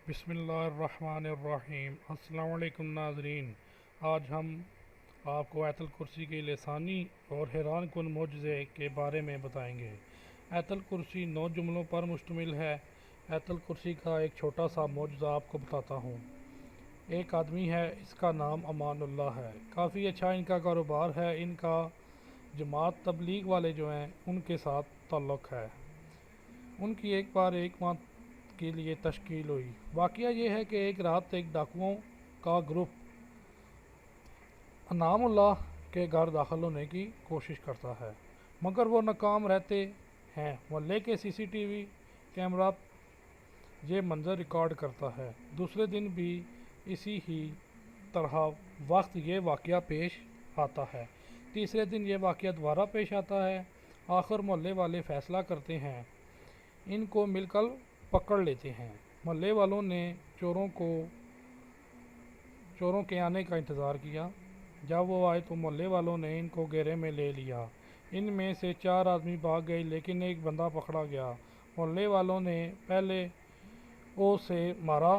بسم اللہ الرحمن الرحیم۔ السلام علیکم ناظرین، آج ہم آپ کو آیت الکرسی کے لسانی اور حیران کن معجزے کے بارے میں بتائیں گے۔ آیت الکرسی 9 جملوں پر مشتمل ہے۔ آیت الکرسی کا ایک چھوٹا سا معجزہ آپ کو بتاتا ہوں۔ ایک آدمی ہے، اس کا نام امان اللہ ہے۔ کافی اچھا ان کا کاروبار ہے۔ ان کا جماعت تبلیغ والے جو ہیں ان کے ساتھ تعلق ہے۔ ان کی ایک بار ایک ماہ کے لیے تشکیل ہوئی۔ واقعہ یہ ہے کہ ایک رات ایک ڈاکوؤں کا گروپ انعام اللہ کے گھر داخل ہونے کی کوشش کرتا ہے، مگر وہ ناکام رہتے ہیں۔ محلے کے سی سی ٹی وی کیمرہ یہ منظر ریکارڈ کرتا ہے۔ دوسرے دن بھی اسی ہی طرح وقت یہ واقعہ پیش آتا ہے۔ تیسرے دن یہ واقعہ دوبارہ پیش آتا ہے۔ آخر محلے والے فیصلہ کرتے ہیں، ان کو مل کر پکڑ لیتے ہیں۔ محلے والوں نے چوروں کے آنے کا انتظار کیا۔ جب وہ آئے تو محلے والوں نے ان کو گھیرے میں لے لیا۔ ان میں سے 4 آدمی بھاگ گئے، لیکن ایک بندہ پکڑا گیا۔ محلے والوں نے پہلے اسے مارا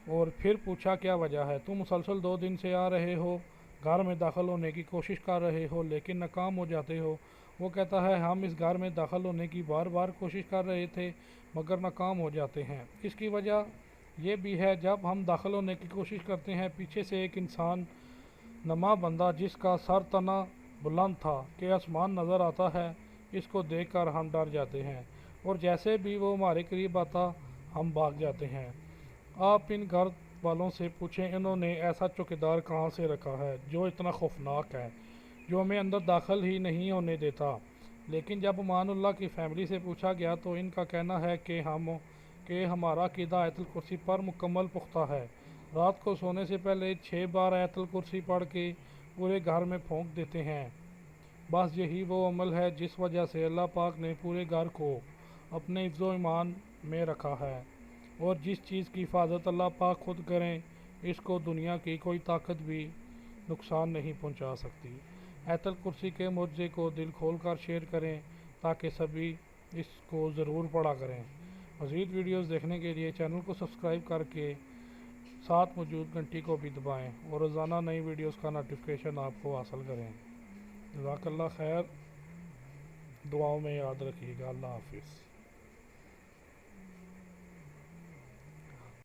اور پھر پوچھا کیا وجہ ہے؟ تم مسلسل 2 دن سے آ رہے ہو، گھر میں داخل ہونے کی کوشش کر رہے ہو لیکن ناکام ہو جاتے ہو۔ وہ کہتا ہے، ہم اس گھر میں داخل ہونے کی بار بار کوشش کر رہے تھے مگر ناکام ہو جاتے ہیں۔ اس کی وجہ یہ بھی ہے، جب ہم داخل ہونے کی کوشش کرتے ہیں پیچھے سے ایک انسان نما بندہ جس کا سر تنا بلند تھا کہ آسمان نظر آتا ہے، اس کو دیکھ کر ہم ڈر جاتے ہیں اور جیسے بھی وہ ہمارے قریب آتا ہم بھاگ جاتے ہیں۔ آپ ان گھر والوں سے پوچھیں، انہوں نے ایسا چوکیدار کہاں سے رکھا ہے جو اتنا خوفناک ہے، جو ہمیں اندر داخل ہی نہیں ہونے دیتا۔ لیکن جب امان اللہ کی فیملی سے پوچھا گیا تو ان کا کہنا ہے کہ ہمارا عقیدہ آیت الکرسی پر مکمل پختہ ہے۔ رات کو سونے سے پہلے 6 بار آیت الکرسی پڑھ کے پورے گھر میں پھونک دیتے ہیں۔ بس یہی وہ عمل ہے جس وجہ سے اللہ پاک نے پورے گھر کو اپنے حفظ و ایمان میں رکھا ہے، اور جس چیز کی حفاظت اللہ پاک خود کریں اس کو دنیا کی کوئی طاقت بھی نقصان نہیں پہنچا سکتی۔ آیت الکرسی کے معجزے کو دل کھول کر شیئر کریں تاکہ سبھی اس کو ضرور پڑھا کریں۔ مزید ویڈیوز دیکھنے کے لیے چینل کو سبسکرائب کر کے ساتھ موجود گھنٹی کو بھی دبائیں اور روزانہ نئی ویڈیوز کا نوٹیفیکیشن آپ کو حاصل کریں۔ جزاک اللہ خیر، دعاؤں میں یاد رکھیے گا۔ اللہ حافظ۔